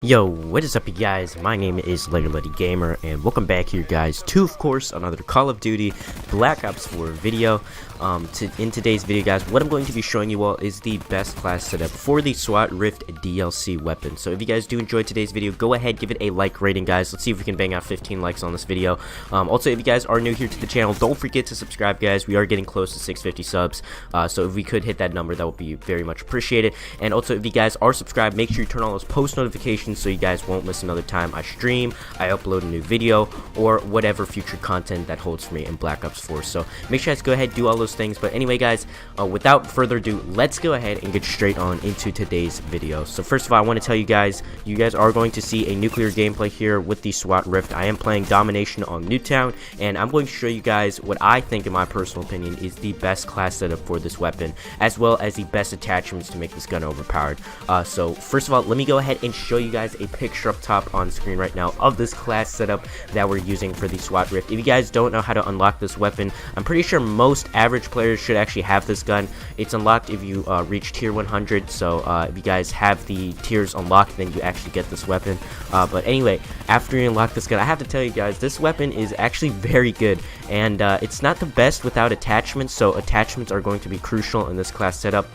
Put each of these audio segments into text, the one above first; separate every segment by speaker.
Speaker 1: Yo, what is up you guys? My name is Letty Gamer and welcome back here guys to, of course, another Call of Duty Black Ops 4 video. In today's video guys, what I'm going to be showing you all is the best class setup for the Swat Rft DLC weapon. So if you guys do enjoy today's video, go ahead, give it a like rating guys. Let's see if we can bang out 15 likes on this video. Also, if you guys are new here to the channel, don't forget to subscribe guys. We are getting close to 650 subs, so if we could hit that number, that would be very much appreciated. And also, if you guys are subscribed, make sure you turn on those post notifications so you guys won't miss another time I stream, I upload a new video, or whatever future content that holds for me in Black Ops 4. So make sure you guys go ahead, do all those things. But anyway guys, without further ado, let's go ahead and get straight on into today's video. So first of all, I want to tell you guys are going to see a nuclear gameplay here with the Swat Rft. I am playing Domination on Newtown, and I'm going to show you guys what I think, in my personal opinion, is the best class setup for this weapon, as well as the best attachments to make this gun overpowered. So first of all, let me go ahead and show you guys a picture up top on screen right now of this class setup that we're using for the Swat Rft. If you guys don't know how to unlock this weapon, I'm pretty sure most average players should actually have this gun. It's unlocked if you reach tier 100, so if you guys have the tiers unlocked, then you actually get this weapon. But anyway, after you unlock this gun, I have to tell you guys, this weapon is actually very good, and it's not the best without attachments, so attachments are going to be crucial in this class setup.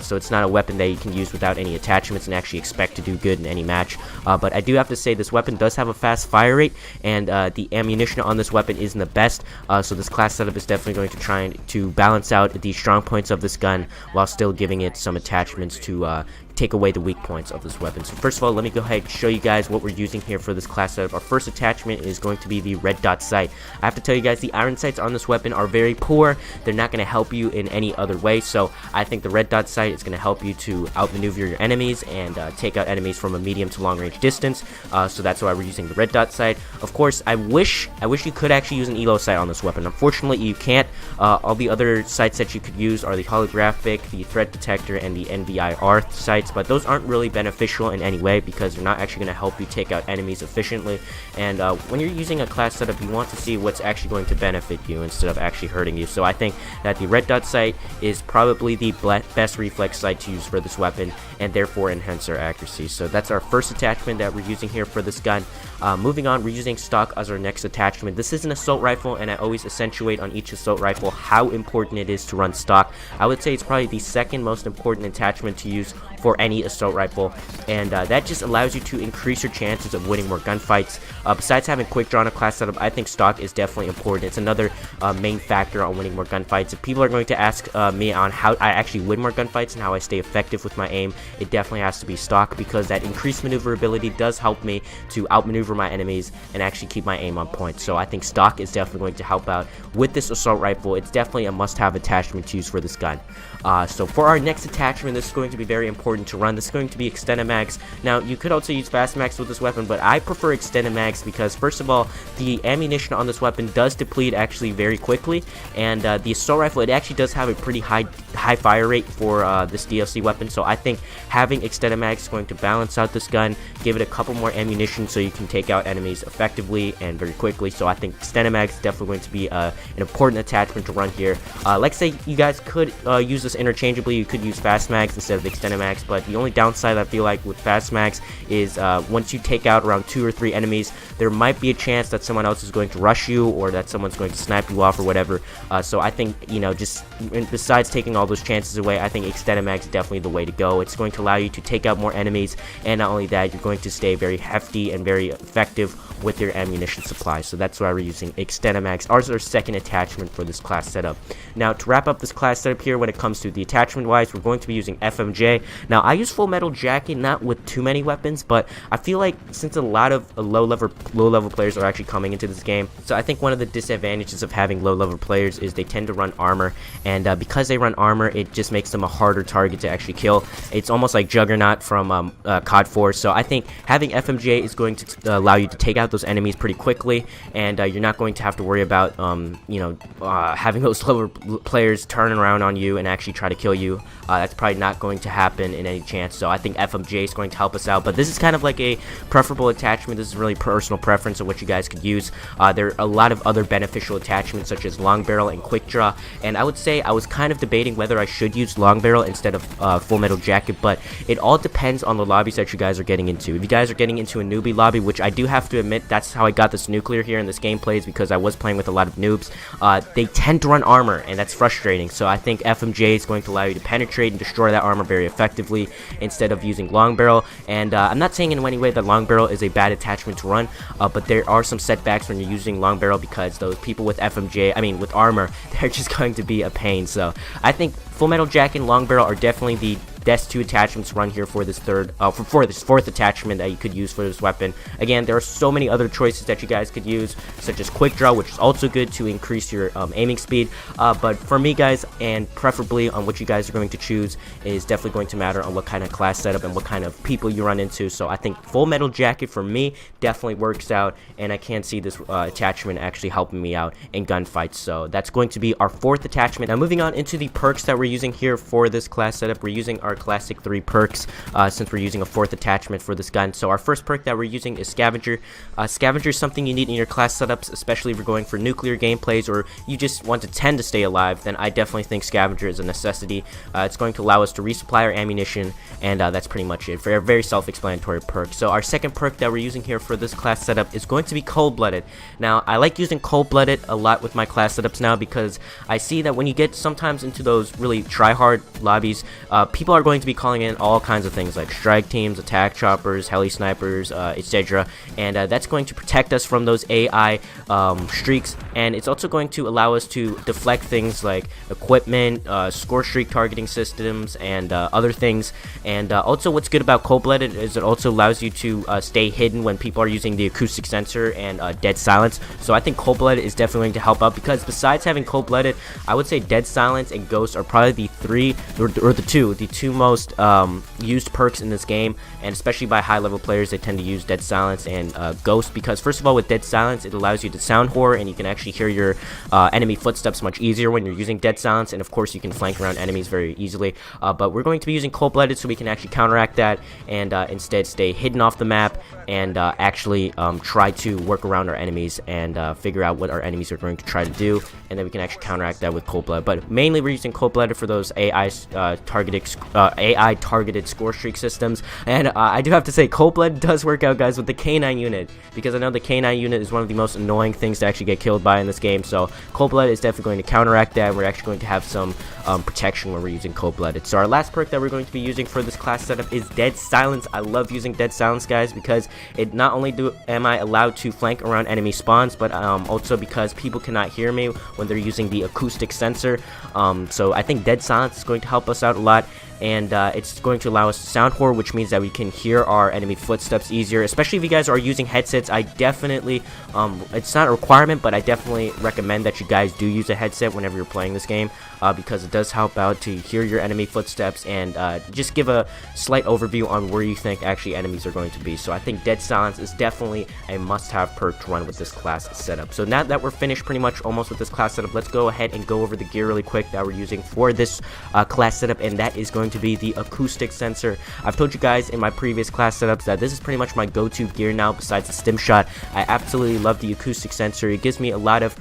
Speaker 1: So it's not a weapon that you can use without any attachments and actually expect to do good in any match. But I do have to say, this weapon does have a fast fire rate, and the ammunition on this weapon isn't the best, so this class setup is definitely going to try to balance out the strong points of this gun while still giving it some attachments to take away the weak points of this weapon. So first of all, let me go ahead and show you guys what we're using here for this class setup. Our first attachment is going to be the red dot sight. I have to tell you guys, the iron sights on this weapon are very poor. They're not going to help you in any other way, so I think the red dot sight is going to help you to outmaneuver your enemies and take out enemies from a medium to long range distance. So that's why we're using the red dot sight. Of course, I wish you could actually use an elo sight on this weapon. Unfortunately, you can't. All the other sights that you could use are the holographic, the threat detector, and the NVIR sights, but those aren't really beneficial in any way because they're not actually going to help you take out enemies efficiently. And when you're using a class setup, you want to see what's actually going to benefit you instead of actually hurting you. So I think that the red dot sight is probably the best reflex sight to use for this weapon, and therefore enhance our accuracy. So that's our first attachment that we're using here for this gun. Moving on, we're using stock as our next attachment. This is an assault rifle, and I always accentuate on each assault rifle how important it is to run stock. I would say it's probably the second most important attachment to use for any assault rifle, and that just allows you to increase your chances of winning more gunfights. Besides having quick draw on a class setup, I think stock is definitely important. It's another main factor on winning more gunfights. If people are going to ask me on how I actually win more gunfights and how I stay effective with my aim, it definitely has to be stock, because that increased maneuverability does help me to outmaneuver my enemies and actually keep my aim on point. So I think stock is definitely going to help out with this assault rifle. It's definitely a must-have attachment to use for this gun. So for our next attachment, this is going to be very important to run. This is going to be extended mags. Now, you could also use fast mags with this weapon, but I prefer extended mags because, first of all, the ammunition on this weapon does deplete actually very quickly, and the assault rifle, it actually does have a pretty high fire rate for this DLC weapon. So I think having extended mags is going to balance out this gun, give it a couple more ammunition so you can take out enemies effectively and very quickly. So I think extended mags is definitely going to be an important attachment to run here. Like I say, you guys could use this interchangeably. You could use fast mags instead of extended mags, but the only downside I feel like with fast mags is once you take out around 2 or 3 enemies, there might be a chance that someone else is going to rush you, or that someone's going to snipe you off or whatever. So I think, just besides taking all those chances away, I think extended mags is definitely the way to go. It's going to allow you to take out more enemies, and not only that, you're going to stay very hefty and very effective with your ammunition supply. So that's why we're using extended mags as our second attachment for this class setup. Now, to wrap up this class setup here, when it comes to the attachment wise, we're going to be using FMJ. Now, I use full metal jacket, not with too many weapons, but I feel like since a lot of low level players are actually coming into this game, so I think one of the disadvantages of having low level players is they tend to run armor, and because they run armor, it just makes them a harder target to actually kill. It's almost like Juggernaut from COD 4. So I think having FMJ is going to allow you to take out those enemies pretty quickly, and you're not going to have to worry about having those lower players turning around on you and actually try to kill you. That's probably not going to happen in any chance. So I think FMJ is going to help us out, but this is kind of like a preferable attachment. This is really personal preference of what you guys could use. There are a lot of other beneficial attachments such as long barrel and quick draw, and I would say I was kind of debating whether I should use long barrel instead of full metal jacket, but it all depends on the lobbies that you guys are getting into. If you guys are getting into a newbie lobby, which I do have to admit, that's how I got this nuclear here in this gameplay, is because I was playing with a lot of noobs. They tend to run armor, and that's frustrating. So I think FMJ is going to allow you to penetrate and destroy that armor very effectively instead of using long barrel. And I'm not saying in any way that long barrel is a bad attachment to run, but there are some setbacks when you're using long barrel, because those people with with armor, they're just going to be a pain. So I think full metal jacket and long barrel are definitely the best two attachments run here for this fourth attachment that you could use for this weapon. Again, there are so many other choices that you guys could use, such as quick draw, which is also good to increase your aiming speed, but for me, guys, and preferably on what you guys are going to choose, is definitely going to matter on what kind of class setup and what kind of people you run into. So I think full metal jacket for me definitely works out, and I can see this attachment actually helping me out in gunfights. So that's going to be our fourth attachment. Now moving on into the perks that we're using here for this class setup, we're using our classic 3 perks since we're using a fourth attachment for this gun. So our first perk that we're using is Scavenger. Scavenger is something you need in your class setups, especially if you're going for nuclear gameplays or you just want to tend to stay alive. Then I definitely think Scavenger is a necessity. It's going to allow us to resupply our ammunition, and that's pretty much it. For a very self-explanatory perk. So our second perk that we're using here for this class setup is going to be Cold-Blooded. Now I like using Cold-Blooded a lot with my class setups now, because I see that when you get sometimes into those really try-hard lobbies, people are going to be calling in all kinds of things like strike teams, attack choppers, heli snipers, etc. And that's going to protect us from those AI streaks, and it's also going to allow us to deflect things like equipment, score streak targeting systems, and other things. And also what's good about Cold-Blooded is it also allows you to stay hidden when people are using the acoustic sensor and dead silence. So I think Cold-Blooded is definitely going to help out, because besides having Cold-Blooded, I would say dead silence and ghost are probably the two most used perks in this game, and especially by high level players, they tend to use dead silence and ghost, because first of all, with dead silence, it allows you to sound horror, and you can actually hear your enemy footsteps much easier when you're using dead silence, and of course you can flank around enemies very easily. But we're going to be using Cold-Blooded so we can actually counteract that, and instead stay hidden off the map, and actually try to work around our enemies and figure out what our enemies are going to try to do, and then we can actually counteract that with Cold-Blooded. But mainly we're using Cold-Blooded for those AI targeted score streak systems. And I do have to say, Cold-Blooded does work out, guys, with the K9 unit, because I know the K9 unit is one of the most annoying things to actually get killed by in this game. So Cold-Blooded is definitely going to counteract that, and we're actually going to have some protection when we're using Cold-Blooded. So our last perk that we're going to be using for this class setup is Dead Silence. I love using Dead Silence, guys, because it not only am I allowed to flank around enemy spawns, but also because people cannot hear me when they're using the acoustic sensor. So I think Dead Silence is going to help us out a lot, and it's going to allow us to sound horror, which means that we can hear our enemy footsteps easier, especially if you guys are using headsets. I definitely it's not a requirement, but I definitely recommend that you guys do use a headset whenever you're playing this game, because it does help out to hear your enemy footsteps and just give a slight overview on where you think actually enemies are going to be. So I think Dead Silence is definitely a must-have perk to run with this class setup. So now that we're finished pretty much almost with this class setup, let's go ahead and go over the gear really quick that we're using for this class setup, and that is going to be the acoustic sensor. I've told you guys in my previous class setups that this is pretty much my go-to gear now besides the stim shot. I absolutely love the acoustic sensor. It gives me a lot of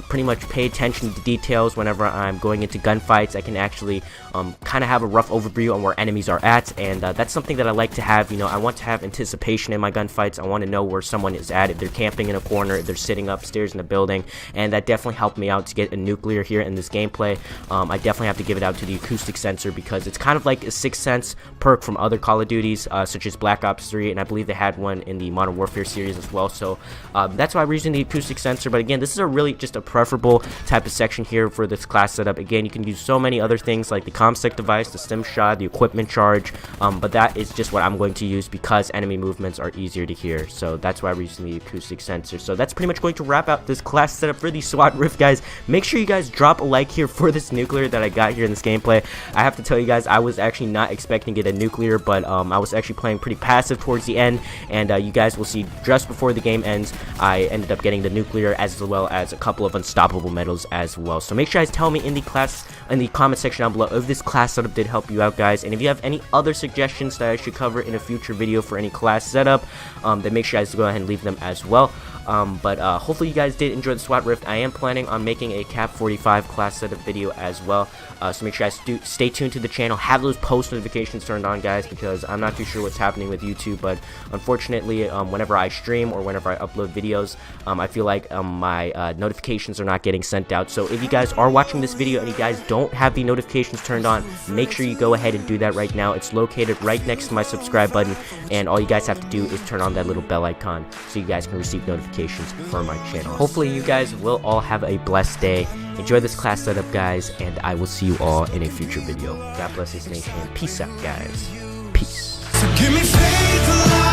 Speaker 1: pretty much pay attention to details whenever I'm going into gunfights. I can actually kind of have a rough overview on where enemies are at, and that's something that I like to have. You know, I want to have anticipation in my gunfights. I want to know where someone is at, if they're camping in a corner, if they're sitting upstairs in a building, and that definitely helped me out to get a nuclear here in this gameplay. I definitely have to give it out to the acoustic sensor, because it's kind of like a Sixth Sense perk from other Call of Duties, such as Black Ops 3, and I believe they had one in the Modern Warfare series as well. So that's why we're using the acoustic sensor. But again, this is a really just a preferable type of section here for this class setup. Again, you can use so many other things like the ComSec device, the stim shot, the equipment charge, but that is just what I'm going to use because enemy movements are easier to hear. So that's why we're using the acoustic sensor. So that's pretty much going to wrap out this class setup for the Swat Rft, guys. Make sure you guys drop a like here for this nuclear that I got here in this gameplay. I have to tell you guys, I was actually not expecting to get a nuclear, but I was actually playing pretty passive towards the end, and you guys will see just before the game ends, I ended up getting the nuclear as well as a couple of unstoppable medals as well. So make sure you guys tell me in the comment section down below if this class setup did help you out, guys, and if you have any other suggestions that I should cover in a future video for any class setup, then make sure you guys go ahead and leave them as well. But hopefully you guys did enjoy the Swat Rift. I am planning on making a Cap 45 class setup video as well, so make sure you guys stay tuned to the channel, have those post notifications turned on, guys, because I'm not too sure what's happening with YouTube, but unfortunately whenever I stream or whenever I upload videos, I feel like my notifications are not getting sent out. So if you guys are watching this video and you guys don't have the notifications turned on, make sure you go ahead and do that right now. It's located right next to my subscribe button, and all you guys have to do is turn on that little bell icon so you guys can receive notifications for my channel. Hopefully you guys will all have a blessed day. Enjoy this class setup, guys, and I will see you all in a future video. God bless this nation. Peace out, guys. Peace. So give me faith.